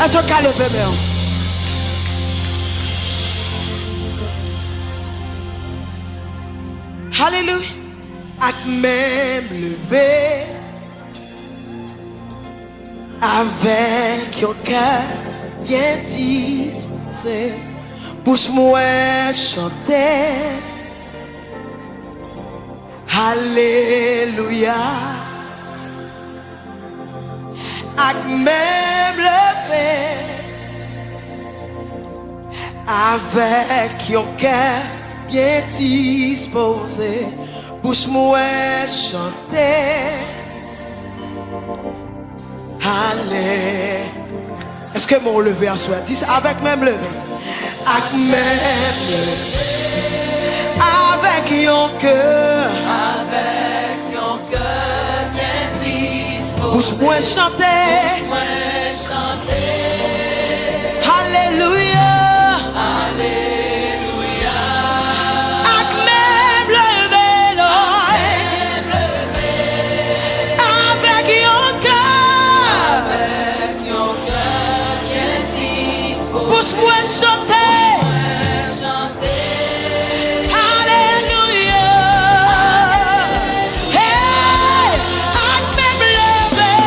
Est-ce qu'à lever même? Alléluia. À même lever avec un cœur bien disposé. Bouche-moi chanter. Alléluia. À même lever avec un cœur bien disposé. Bouche-moi chanter. Allez. Est-ce que mon lever à soi? Dis avec même lever. Avec même lever. Avec un cœur. Avec un cœur bien disposé. Bouche-moi chanter. Bouche-moi chanter. Alléluia. Alléluia. Avec même lever, Lord. Même lever. Avec un cœur. Avec un cœur bien disposé. Bouche-moi chanter. Bouche-moi chanter. Alléluia. Hey, avec même lever,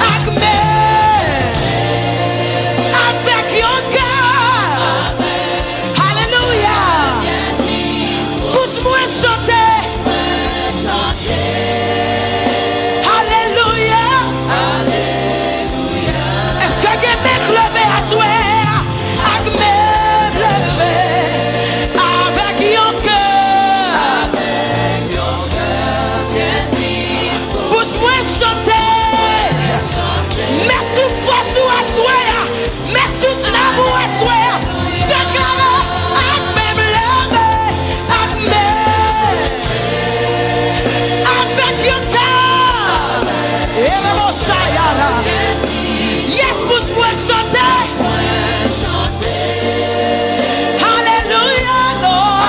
avec même, avec un cœur. Alléluia. Bien disposé. Bouche-moi chanter. Chanter. Alléluia. Alléluia. Est-ce que quelqu'un peut lever à soi? Avec même lever, avec un cœur. Avec un cœur bien disposé. Bouche-moi chanter. Chanter. Mets toute force à soi. Mets tout l'amour à soi. Déclare avec même lever, avec même, avec un cœur. Et le mot Sayara. Yes, bouche-moi chanter. Alléluia, Lord.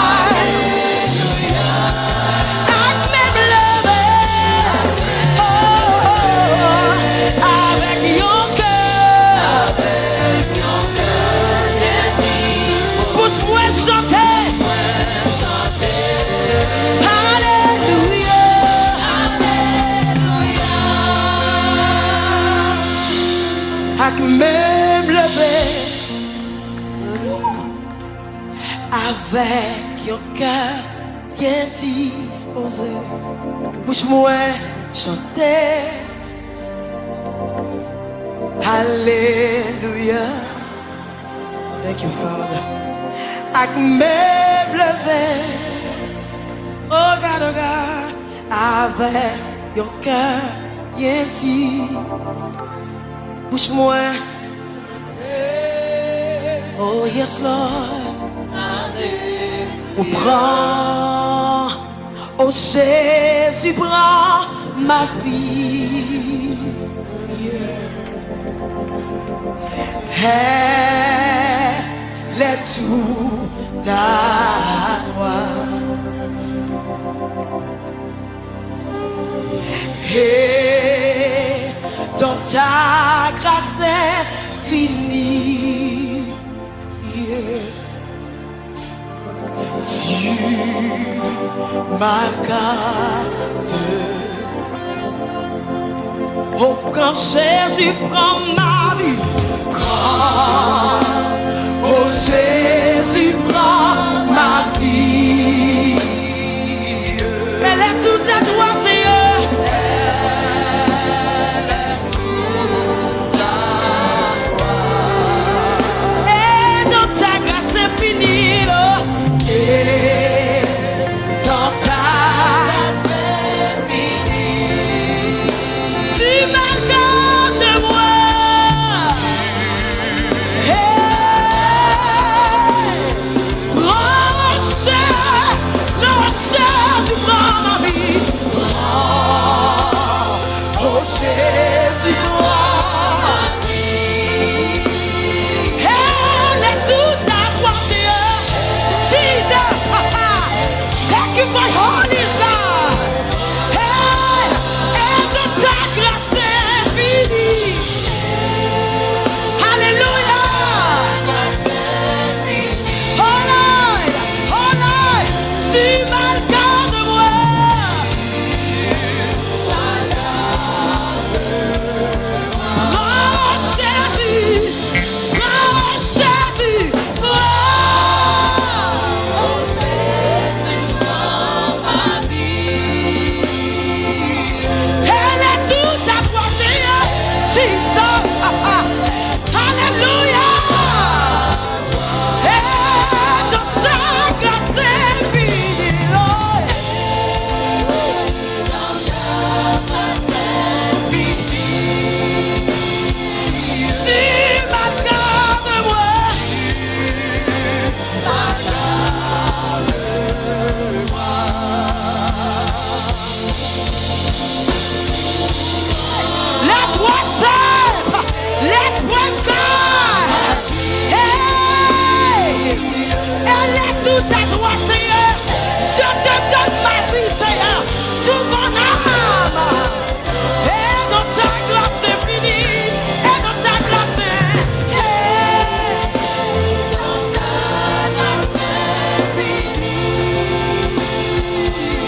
Avec même lever. Oh, avec un cœur. Bouche-moi chanter. Alléluia. Avec même lever. Avec un cœur bien disposé. Bouche-moi chanter. Alléluia. Thank you, Father. Avec même lever. Oh God, oh God. Avec un cœur bien dit. Bouche-moi. Oh yes, Lord. On prend, oh Jésus, prends ma vie. Elle est tout à toi. Et dans ta grâce infinie. Tu m'as gardé. Oh, quand Jésus prend ma vie, prends, oh Jésus prend ma vie. Elle est toute à toi, Seigneur. Elle est toute à toi. Et dans ta grâce infinie, oh, et dans ta grâce infinie. tu m'as gardé moi. ta gloire, Seigneur. Je te donne ma vie, Seigneur. Tout mon âme. Et dans ta gloire, c'est fini. Et dans ta gloire, c'est... Dans ta gloire, c'est fini.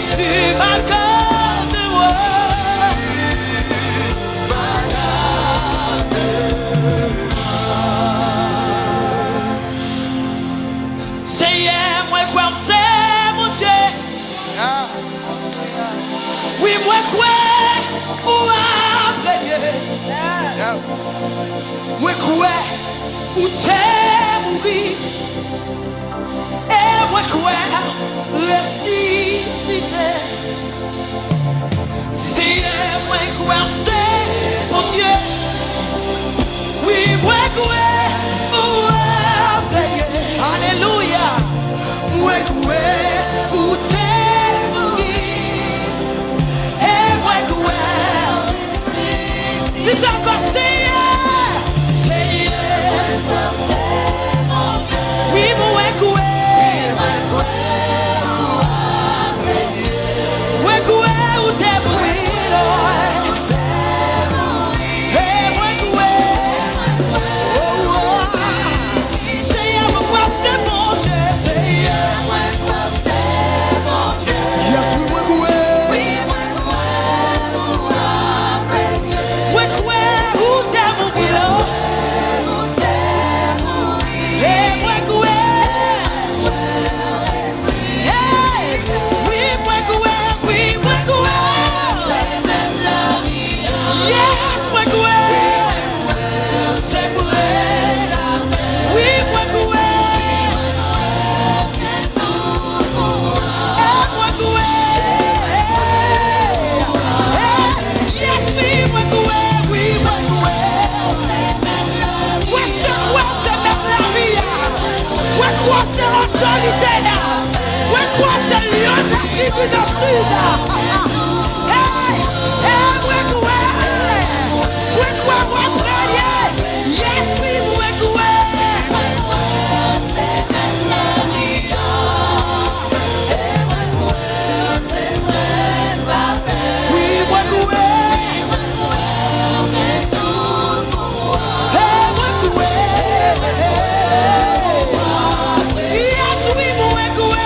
Tu m'as gardé, Seigneur, moi, quoi, c'est mon Dieu. Oui, moi, quoi, ou après. Yes. Moi, quoi, ou t'es mouru. Et moi, quoi, ressuscité. Seigneur, moi, quoi, c'est mon Dieu. Oui, moi, quoi, ou après. Alléluia. Moi, quoi, ou t'es mouru. Et moi, quoi, c'est encore Seigneur. Seigneur, oui, moi, quoi, moi, quoi, ou t'es mouru. Et moi, quoi, Seigneur, moi, c'est mon Dieu. Seigneur, yes, we work away. Work away, who devil below? Hey, work away. Hey, we work away, we work away. Yeah, work away. C'est vrai. We work away. C'est l'autorité là. Ouais, quoi, c'est le lion de la tribu du sud. Hey, hey, ouais, quoi. Ouais, quoi, moi, prier. Yes, oui, ouais, quoi. Oui, ouais, quoi. Hey, ouais, quoi. Yes, oui, ouais, quoi.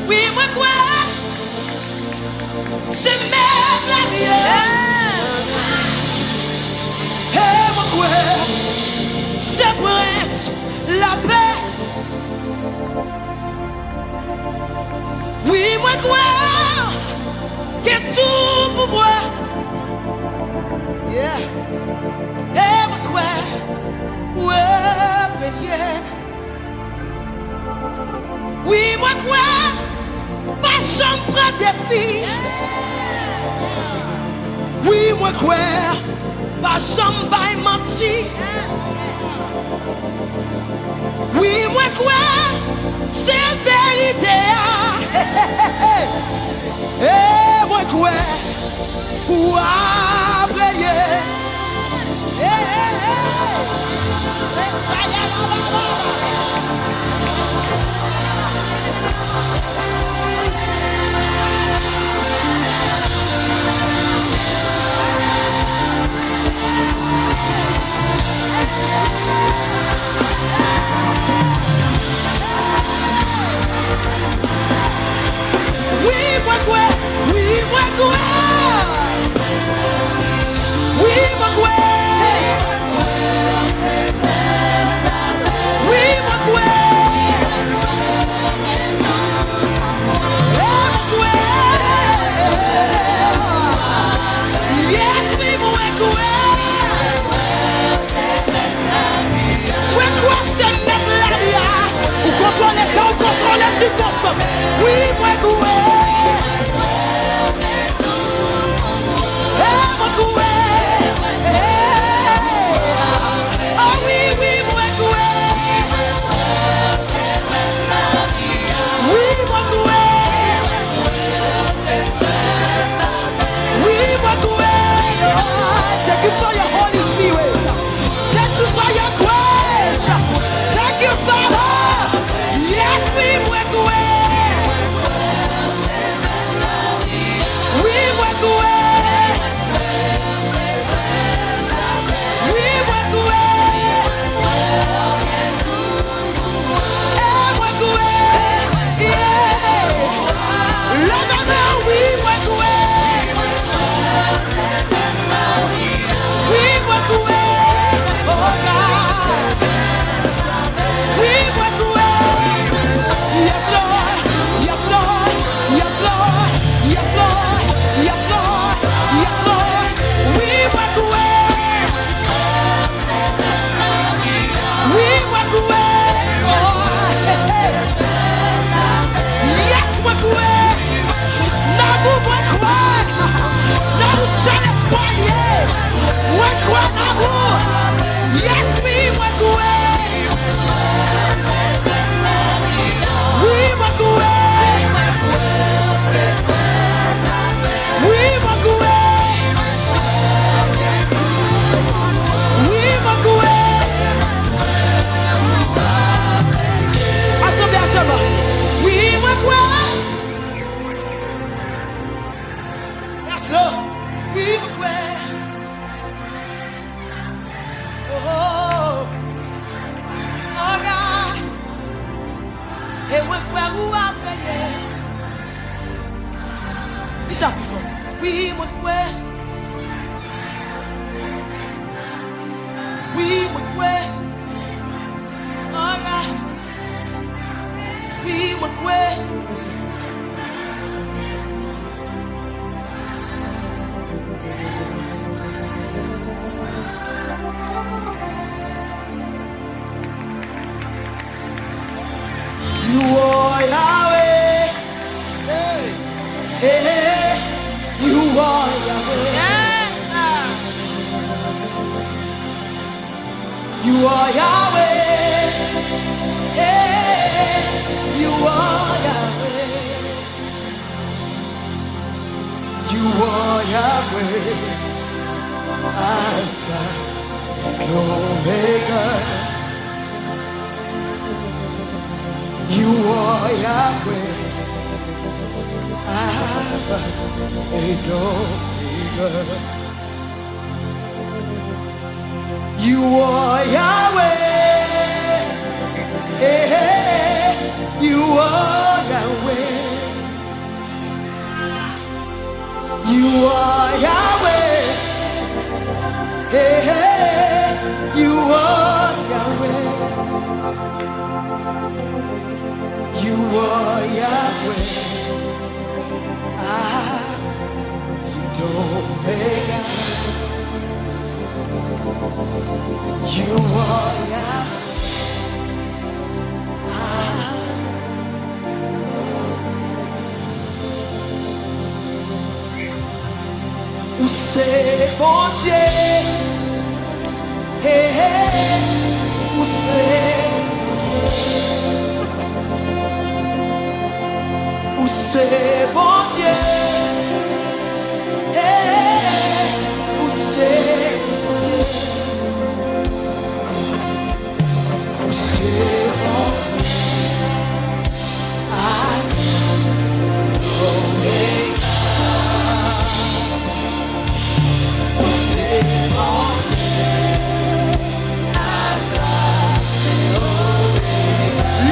Oui, ouais, quoi. C'est même la vie. Et moi quoi, c'est presque la paix. Oui, moi quoi, que tout pouvoir. Yeah. Et moi quoi, ouais, bélier. Oui, moi quoi, pas chambre des filles. Oui, moi quoi, pas chambre menti. Oui, moi quoi, c'est vérité. Et moi quoi, ou après. Oui, moi quoi, oui, moi quoi, oui, moi quoi, oui, moi quoi, We work away. Work away. Oh, we work away. We work away. We walk away. Thank you for your Holy Spirit. Thank you for your grace. Thank you, Father. Yes, we walk away. We walk away. We walk away. And walk away. Yeah. Let them know we walk away. We walk away, oh God. We walk away. Yes, Lord. Yes, Lord. Yes, Lord. Yes, Lord. Yes, Lord. Yes, Lord. We walk away. We walk away. Oh, yes, walk away. Now we walk away. Now we shall export, yeah. Walk away now. Yes, we walk away. We walk away. We walk away. We walk away. Assemblée, assemblée. We walk away. Yes, Lord. We walk away. Oh, oh God. Hey, walk away. Who are we? This up before. We walk away. We walk away. Oh God. We walk away. You are Yahweh. Hey. Hey. You are Yahweh. You are Yahweh. Hey. You are Yahweh. You are Yahweh. Alpha and Omega. You are Yahweh, Alpha and Omega. You are Yahweh, hey, you are Yahweh. You are Yahweh, hey, you are Yahweh. You are Yahweh, and Omega. You are Yahweh. C'est bon Dieu, hey, hey, où c'est bon Dieu, hey, où c'est bon,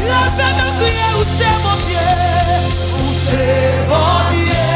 la femme criée où c'est mon Dieu, où c'est mon Dieu.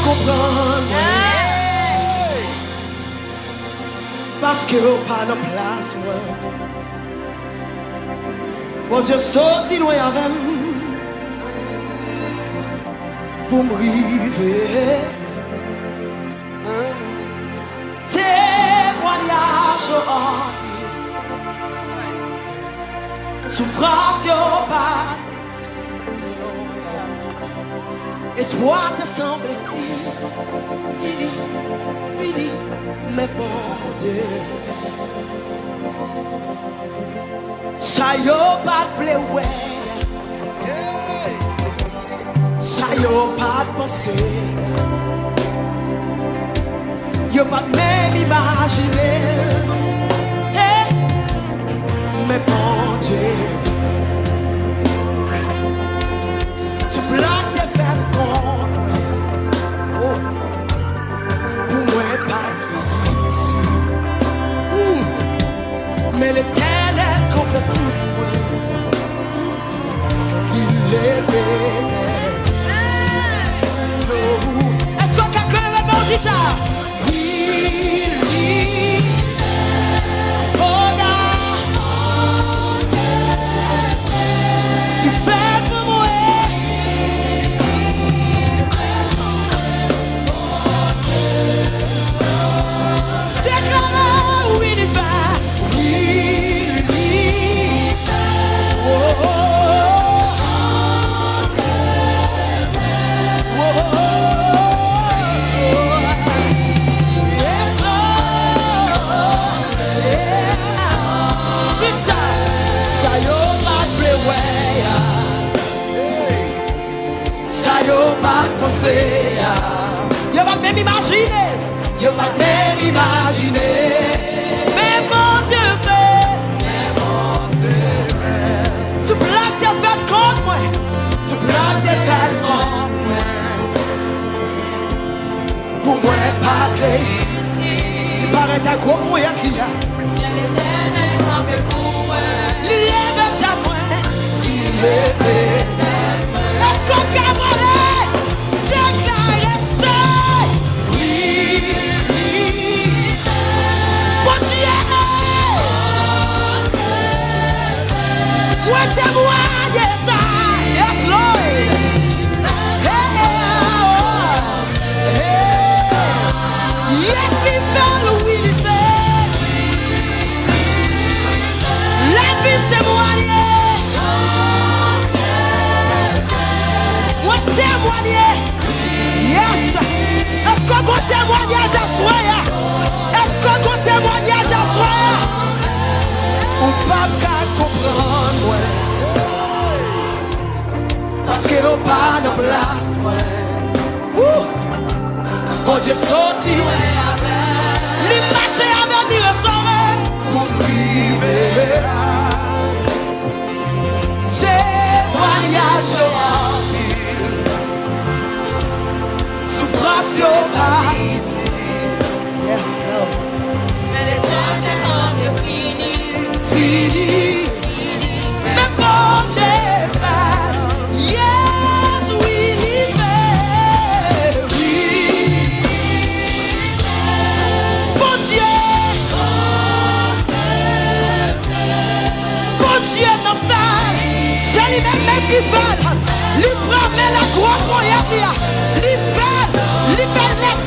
comprendre. Parce que au pas de place, moi. Bon, je sorti loin avec moi. Pour me river. Témoignage souffrance au pas. Espoir te semble fini, fini, mais bon Dieu. Ça y est, pas de fléoué. Ça y est, pas de pensée. Yo pas de même imaginer. Hey, mais bon Dieu. Tu bloques tes fers contre. Oh, pour moi, pas de ici. Mais l'Éternel complète tout. Il est véritable. Est-ce qu'on a connu le bon dit ça? Yo va même imaginer. Yo va même imaginer. Mais mon Dieu fait. Mais mon Dieu fait. Tu plaques tes fêtes contre moi. Tu plaques tes fêtes contre moi. Pour moi, pas de ici. Il paraît un gros moyen qu'il y a. L'Éternel rappelle pour moi. Il est à moi. Il est est-ce qu'on peut voler? Déclarer ça. Oui, oui. Bon Dieu. Ouais, c'est moi, yes, yes, Lord. Yes, il fait, oui, il fait. La vie témoigne. Témoigner. Yes. Est-ce qu'on peut témoigner à soi? Est-ce qu'on peut témoigner à soi? On pas comprendre. Parce que l'on pas de place. Oh, j'ai sorti. L'image avec lui ressort. Pour vivre. Témoignage. Souffrance au paradis. Yes, Lord. Mais les années semblent finies. Fini. Mais bon Dieu fait. Yes, oui, il fait. Oui. Bon Dieu. Bon Dieu non fait. C'est lui-même qui fait. Lui prend la croix pour y aller. Lui fait net.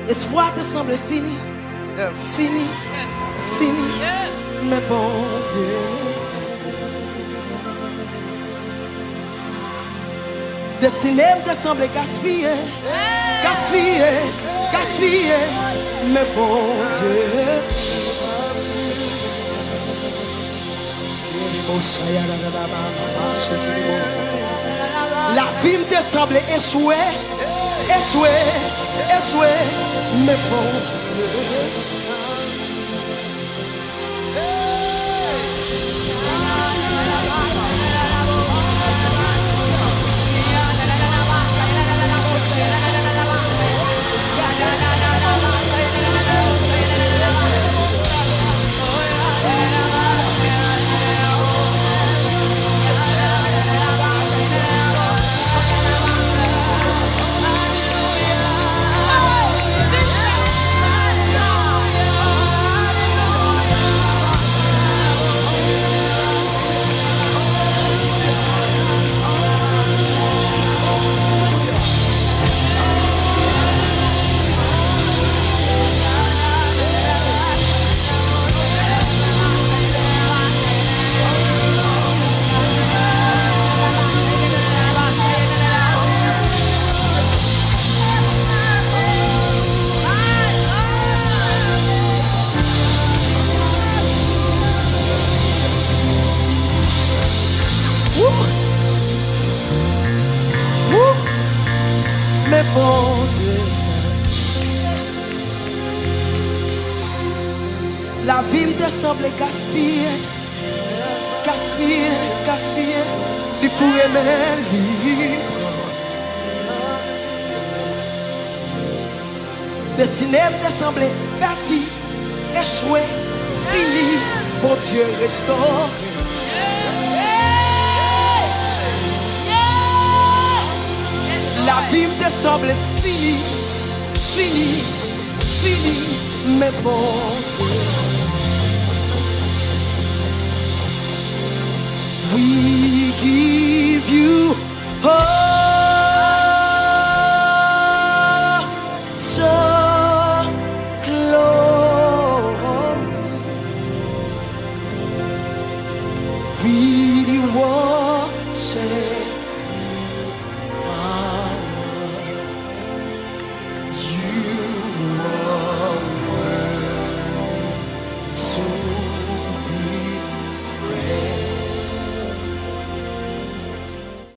Espoir te semble fini, Yes. fini, fini. Mais bon Dieu, destinée te semble gaspillée, gaspillée, gaspillée. Mais bon Dieu, la vie te semble échouée, échouée, échouée. Mais bon Dieu. Mais bon Dieu, la vie me semble gaspiller, gaspiller, gaspiller. Du fou aimer libre, destiné me semble perdu, échoué, fini. Bon Dieu restaure. La vie te semble finie, finie, finie, mais bon Dieu. We give you all the glory. We worship